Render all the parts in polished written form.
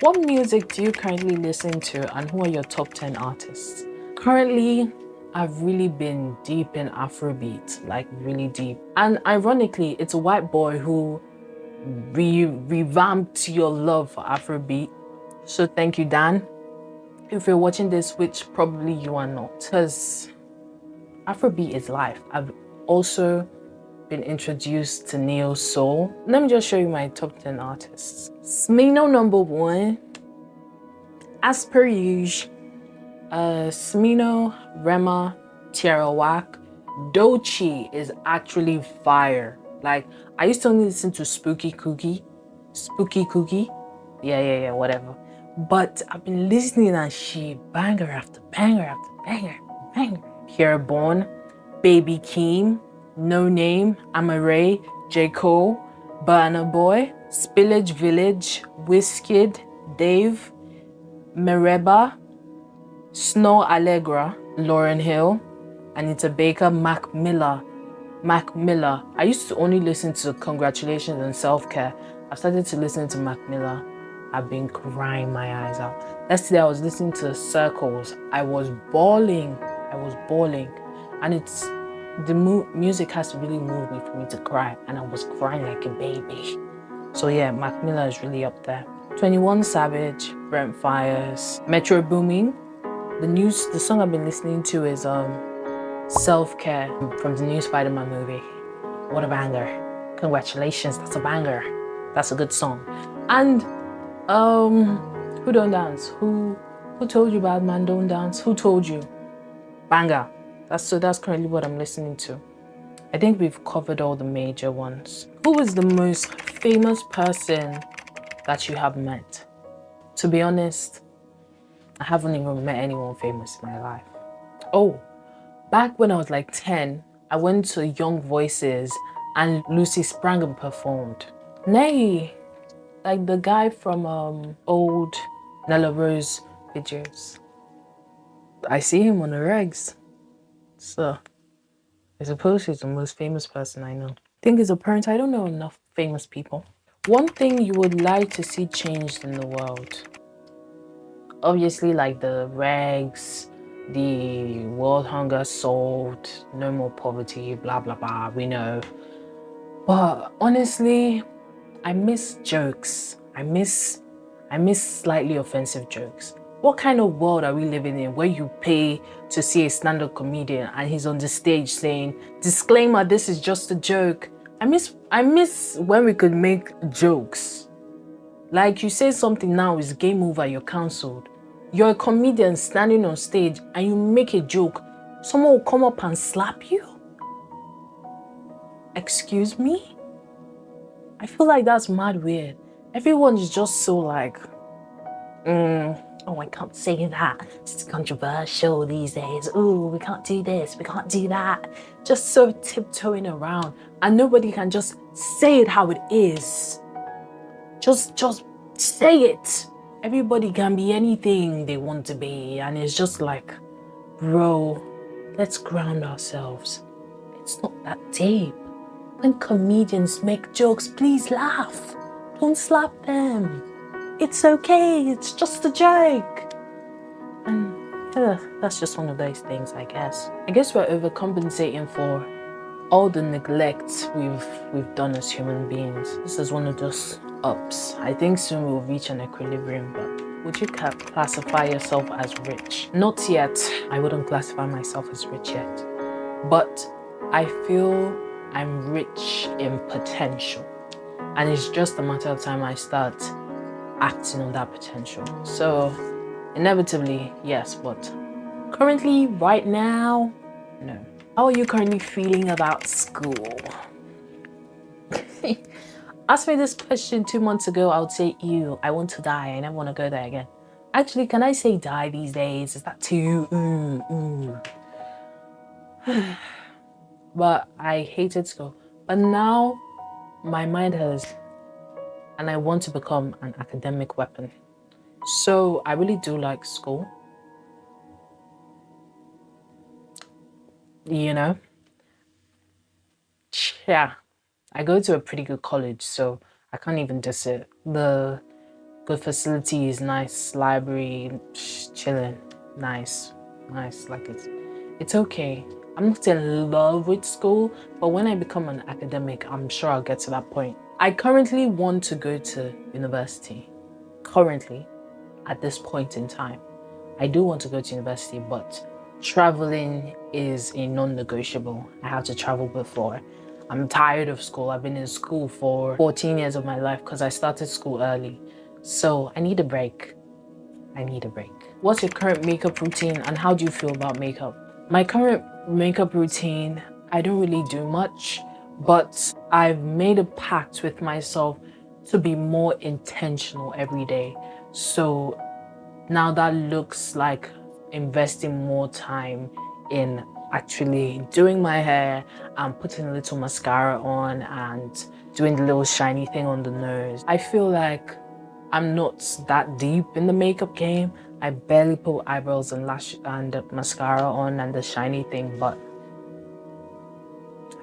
What music do you currently listen to and who are your top 10 artists? Currently, I've really been deep in Afrobeat, like really deep. And ironically, it's a white boy who revamped your love for Afrobeat. So thank you, Dan. If you're watching this, which probably you are not, because Afrobeat is life. I've also been introduced to neo soul. Let me just show you my top 10 artists. Smino number 1, as per usual. Smino, Rema, Tierrawak. Dochi is actually fire. Like, I used to only listen to Spooky Cookie. Yeah, whatever. But I've been listening and she banger after banger after banger, banger. Born, Baby Keem, No Name, Amaray, J. Cole, Burna Boy, Spillage Village, Wizkid, Dave, Mereba, Snow Allegra, Lauryn Hill, Anita Baker, Mac Miller. I used to only listen to Congratulations and Self-Care. I started to listen to Mac Miller. I've been crying my eyes out. Yesterday I was listening to Circles. I was bawling. And it's, the music has to really move me for me to cry. And I was crying like a baby. So yeah, Mac Miller is really up there. 21 Savage, Brent Fires, Metro Booming. The song I've been listening to is Self-Care from the new Spider-Man movie. What a banger. Congratulations, that's a banger. That's a good song. And Who Don't Dance? Who told you Bad Man Don't Dance? Who told you? Banger. That's currently what I'm listening to. I think we've covered all the major ones. Who is the most famous person that you have met? To be honest, I haven't even met anyone famous in my life. Oh, back when I was like 10, I went to Young Voices and Lucy Sprang performed. Nay, like the guy from old Nella Rose videos. I see him on the regs. So, I suppose he's the most famous person I know. I think as a parent, I don't know enough famous people. One thing you would like to see changed in the world. Obviously, like the regs, the world hunger solved, no more poverty, blah, blah, blah, we know. But honestly, I miss jokes. I miss slightly offensive jokes. What kind of world are we living in where you pay to see a stand-up comedian and he's on the stage saying, disclaimer, this is just a joke. I miss when we could make jokes. Like, you say something now is game over, you're cancelled. You're a comedian standing on stage and you make a joke. Someone will come up and slap you? Excuse me? I feel like that's mad weird. Everyone is just so like, oh, I can't say that. It's controversial these days. Ooh, we can't do this, we can't do that. Just so tiptoeing around and nobody can just say it how it is. Just say it. Everybody can be anything they want to be, and it's just like, bro, let's ground ourselves. It's not that deep. When comedians make jokes, please laugh. Don't slap them. It's okay, it's just a joke. And yeah, that's just one of those things, I guess. I guess we're overcompensating for all the neglect we've done as human beings. This is one of those ups. I think soon we'll reach an equilibrium, but would you classify yourself as rich? Not yet. I wouldn't classify myself as rich yet. But I feel I'm rich in potential. And it's just a matter of time I start acting on that potential. So inevitably, yes, but currently, right now, no. How are you currently feeling about school? Ask me this question 2 months ago, I would say, ew, I want to die. I never want to go there again. Actually, can I say die these days? Is that too? But I hated school. But now my mind has, and I want to become an academic weapon. So I really do like school. You know? Yeah. I go to a pretty good college, so I can't even diss it. The Good facilities, nice library, chilling, nice, nice. Like it's okay. I'm not in love with school, but when I become an academic, I'm sure I'll get to that point. I currently want to go to university. Currently, at this point in time, I do want to go to university, but traveling is a non-negotiable. I have to travel before. I'm tired of school. I've been in school for 14 years of my life because I started school early. So I need a break. I need a break. What's your current makeup routine and how do you feel about makeup? My current makeup routine, I don't really do much, but I've made a pact with myself to be more intentional every day. So now that looks like investing more time in actually doing my hair and putting a little mascara on and doing the little shiny thing on the nose. I feel like I'm not that deep in the makeup game. I barely put eyebrows and lash and mascara on and the shiny thing, but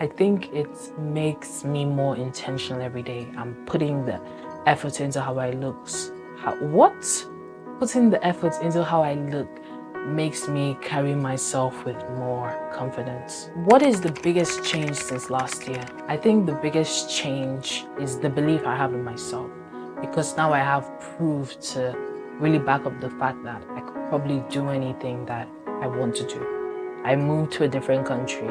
I think it makes me more intentional every day. I'm putting the effort into how I look. Putting the effort into how I look makes me carry myself with more confidence. What is the biggest change since last year? I think the biggest change is the belief I have in myself, because now I have proof to really back up the fact that I could probably do anything that I want to do. I moved to a different country,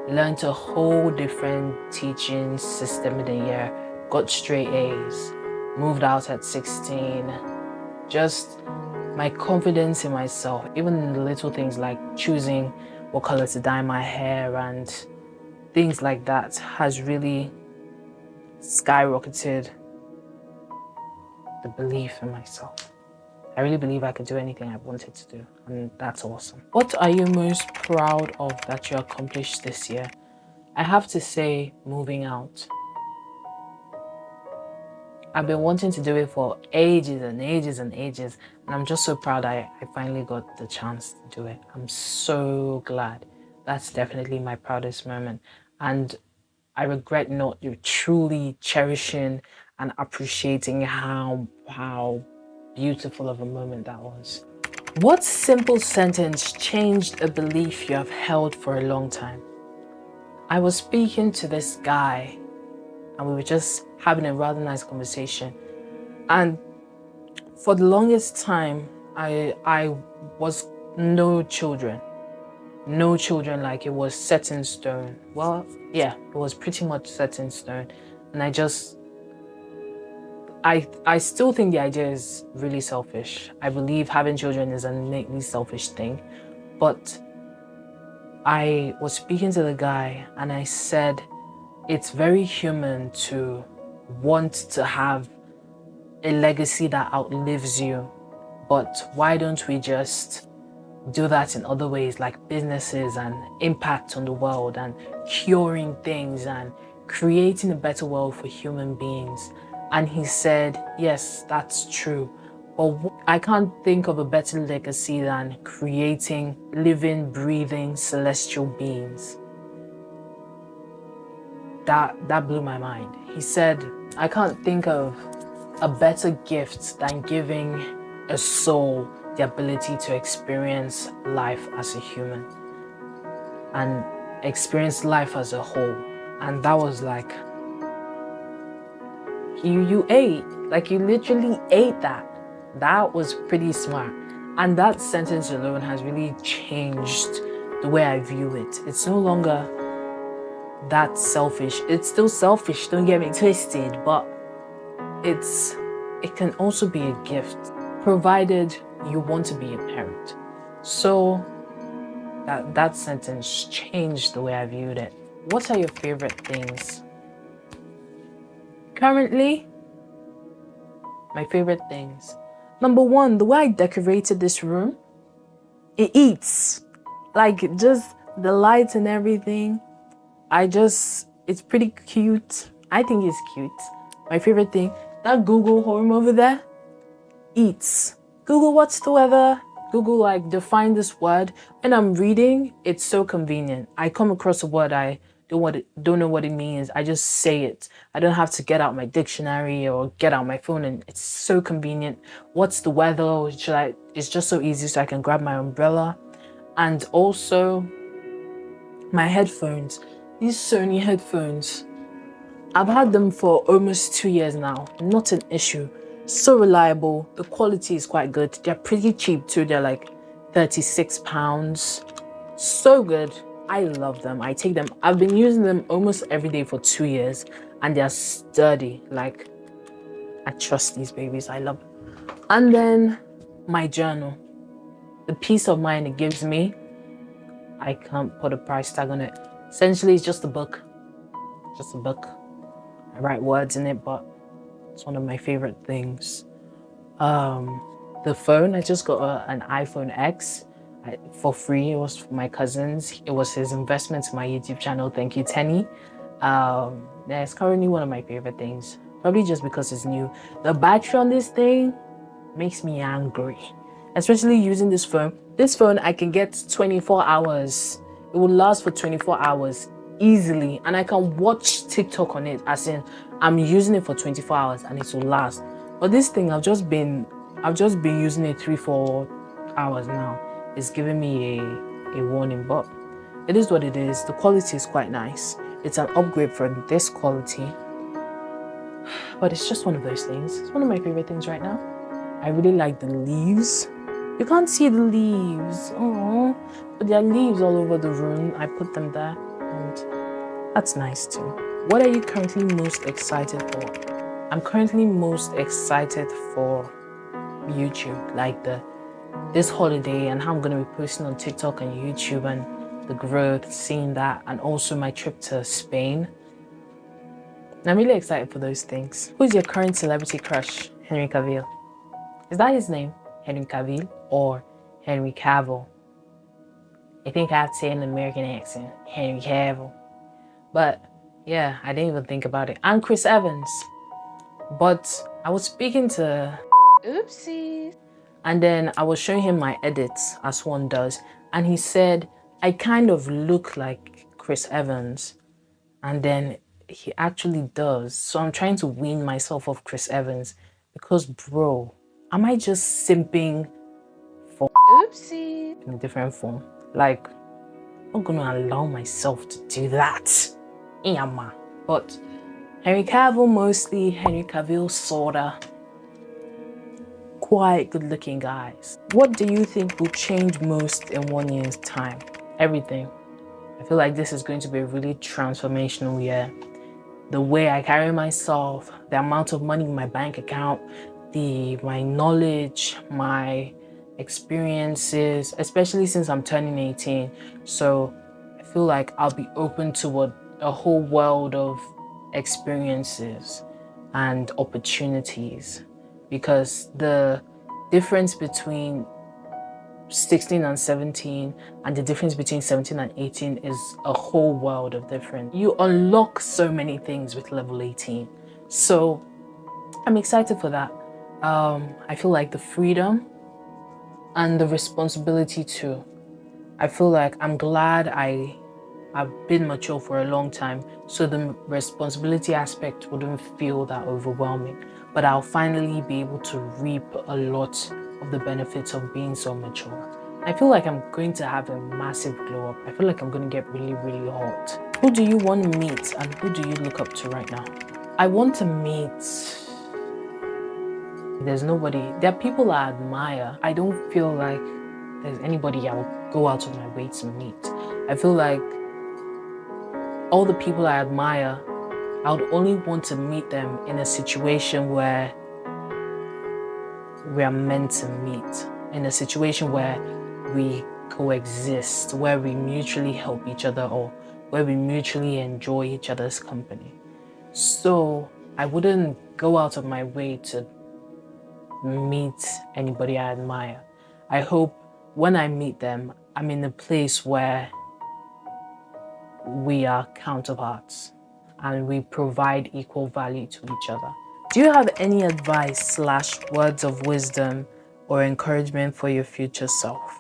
learned a whole different teaching system in a year, got straight A's, moved out at 16. Just my confidence in myself, even in the little things like choosing what color to dye my hair and things like that, has really skyrocketed the belief in myself. I really believe I could do anything I wanted to do, and that's awesome. What are you most proud of that you accomplished this year? I have to say, moving out. I've been wanting to do it for ages and ages and ages, and I'm just so proud I finally got the chance to do it. I'm so glad. That's definitely my proudest moment. And I regret not truly cherishing and appreciating how beautiful of a moment that was. What simple sentence changed a belief you have held for a long time? I was speaking to this guy and we were just having a rather nice conversation. And for the longest time, I was no children, like it was set in stone. Well, yeah, it was pretty much set in stone. And I still think the idea is really selfish. I believe having children is an innately selfish thing. But I was speaking to the guy and I said, it's very human to want to have a legacy that outlives you. But why don't we just do that in other ways, like businesses and impact on the world and curing things and creating a better world for human beings? And he said, yes, that's true. But I can't think of a better legacy than creating living, breathing, celestial beings. That blew my mind. He said, I can't think of a better gift than giving a soul the ability to experience life as a human and experience life as a whole. And that was like, you ate, like you literally ate that. That was pretty smart. And that sentence alone has really changed the way I view it. It's no longer that selfish. It's still selfish, don't get me twisted, but it can also be a gift, provided you want to be a parent. So that sentence changed the way I viewed it. What are your favorite things? Currently, my favorite things. Number one, the way I decorated this room, it eats. Like just the lights and everything. It's pretty cute. I think it's cute. My favorite thing, that Google Home over there, eats. Google what's the weather? Google like define this word. When I'm reading, it's so convenient. I come across a word I don't know what it means, I just say it. I don't have to get out my dictionary or get out my phone, and it's so convenient. What's the weather? It's just so easy, so I can grab my umbrella. And also my headphones, these Sony headphones. I've had them for almost 2 years now. Not an issue. So reliable. The quality is quite good. They're pretty cheap too. They're like £36. So good. I love them. I take them. I've been using them almost every day for 2 years, and they're sturdy. Like, I trust these babies. I love them. And then my journal. The peace of mind it gives me, I can't put a price tag on it. Essentially, it's just a book. Just a book. I write words in it, but it's one of my favorite things. The phone, I just got an iPhone X for free. It was for my cousins. It was his investment to my YouTube channel. Thank you, Tenny. It's currently one of my favorite things. Probably just because it's new. The battery on this thing makes me angry, especially using this phone. This phone, I can get 24 hours. It will last for 24 hours easily, and I can watch TikTok on it, as in I'm using it for 24 hours and it will last. But this thing, I've just been using it 3-4 hours now. It's giving me a warning, but it is what it is. The quality is quite nice. It's an upgrade from this quality, but it's just one of those things. It's one of my favorite things right now. I really like the leaves. You can't see the leaves, oh, but there are leaves all over the room. I put them there, and that's nice too. What are you currently most excited for? I'm currently most excited for YouTube, like this holiday and how I'm gonna be posting on TikTok and YouTube, and the growth, seeing that, and also my trip to Spain. I'm really excited for those things. Who's your current celebrity crush? Henry Cavill. Is that his name? Henry Cavill or Henry Cavill? I think I have to say in an American accent, Henry Cavill. But yeah, I didn't even think about it. And Chris Evans. But I was speaking to Oopsies. And then I was showing him my edits, as one does. And he said, I kind of look like Chris Evans. And then he actually does. So I'm trying to wean myself off Chris Evans. Because bro, am I just simping for Oopsie in a different form? Like, I'm not gonna allow myself to do that. Yeah, but Henry Cavill mostly, Henry Cavill sorta. Quite good looking guys. What do you think will change most in 1 year's time? Everything. I feel like this is going to be a really transformational year. The way I carry myself, the amount of money in my bank account, my knowledge, my experiences, especially since I'm turning 18. So I feel like I'll be open to a whole world of experiences and opportunities, because the difference between 16 and 17 and the difference between 17 and 18 is a whole world of difference. You unlock so many things with level 18. So I'm excited for that. I feel like the freedom and the responsibility too. I feel like I'm glad I've been mature for a long time, so the responsibility aspect wouldn't feel that overwhelming. But I'll finally be able to reap a lot of the benefits of being so mature. I feel like I'm going to have a massive glow up. I feel like I'm going to get really, really hot. Who do you want to meet and who do you look up to right now? I want to meet... There's nobody. There are people I admire. I don't feel like there's anybody I would go out of my way to meet. I feel like all the people I admire, I would only want to meet them in a situation where we are meant to meet, in a situation where we coexist, where we mutually help each other, or where we mutually enjoy each other's company. So I wouldn't go out of my way to meet anybody I admire. I hope when I meet them, I'm in a place where we are counterparts and we provide equal value to each other. Do you have any advice / words of wisdom or encouragement for your future self?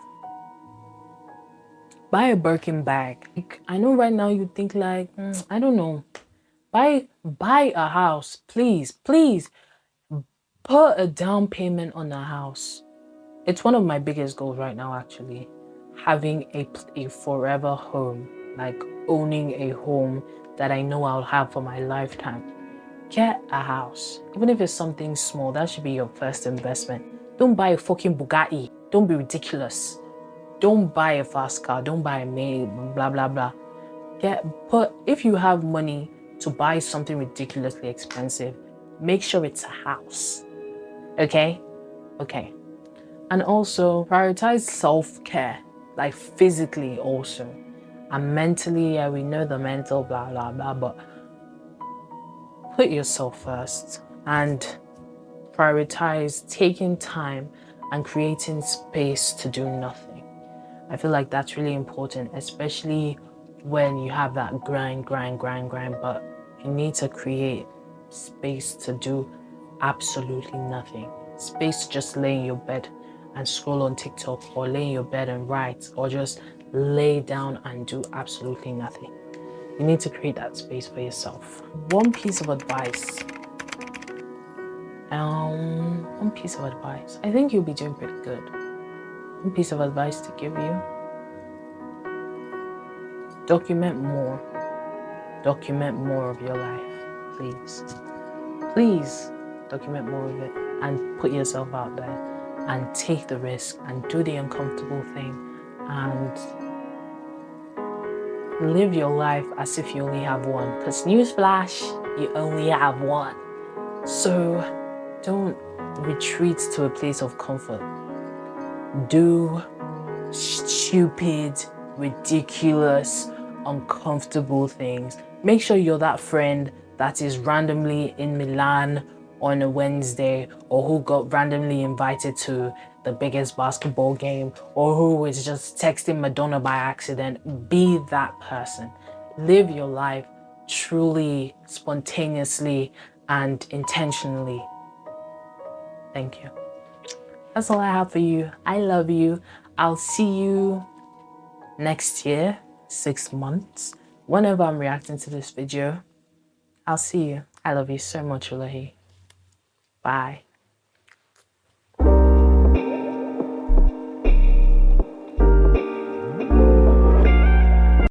Buy a Birkin bag. Like, I know right now you think like, I don't know. Buy a house, please, please. Put a down payment on a house. It's one of my biggest goals right now, actually. Having a forever home, like owning a home that I know I'll have for my lifetime. Get a house. Even if it's something small, that should be your first investment. Don't buy a fucking Bugatti. Don't be ridiculous. Don't buy a fast car. Don't buy a maid, blah, blah, blah. If you have money to buy something ridiculously expensive, make sure it's a house. Okay? Okay. And also prioritize self-care, like physically also. And mentally, yeah, we know the mental, blah, blah, blah, but put yourself first and prioritize taking time and creating space to do nothing. I feel like that's really important, especially when you have that grind, but you need to create space to do absolutely nothing. Space to just lay in your bed and scroll on TikTok, or lay in your bed and write, or just lay down and do absolutely nothing. You need to create that space for yourself. One piece of advice. One piece of advice. I think you'll be doing pretty good. One piece of advice to give you. Document more. Document more of your life, please. Please document more of it and put yourself out there and take the risk and do the uncomfortable thing and live your life as if you only have one. Because newsflash, you only have one. So don't retreat to a place of comfort. Do stupid, ridiculous, uncomfortable things. Make sure you're that friend that is randomly in Milan on a Wednesday, or who got randomly invited to the biggest basketball game, or who is just texting Madonna by accident. Be that person. Live your life truly, spontaneously, and intentionally. Thank you. That's all I have for you. I love you. I'll see you next year, 6 months. Whenever I'm reacting to this video, I'll see you. I love you so much, Olohi. Bye.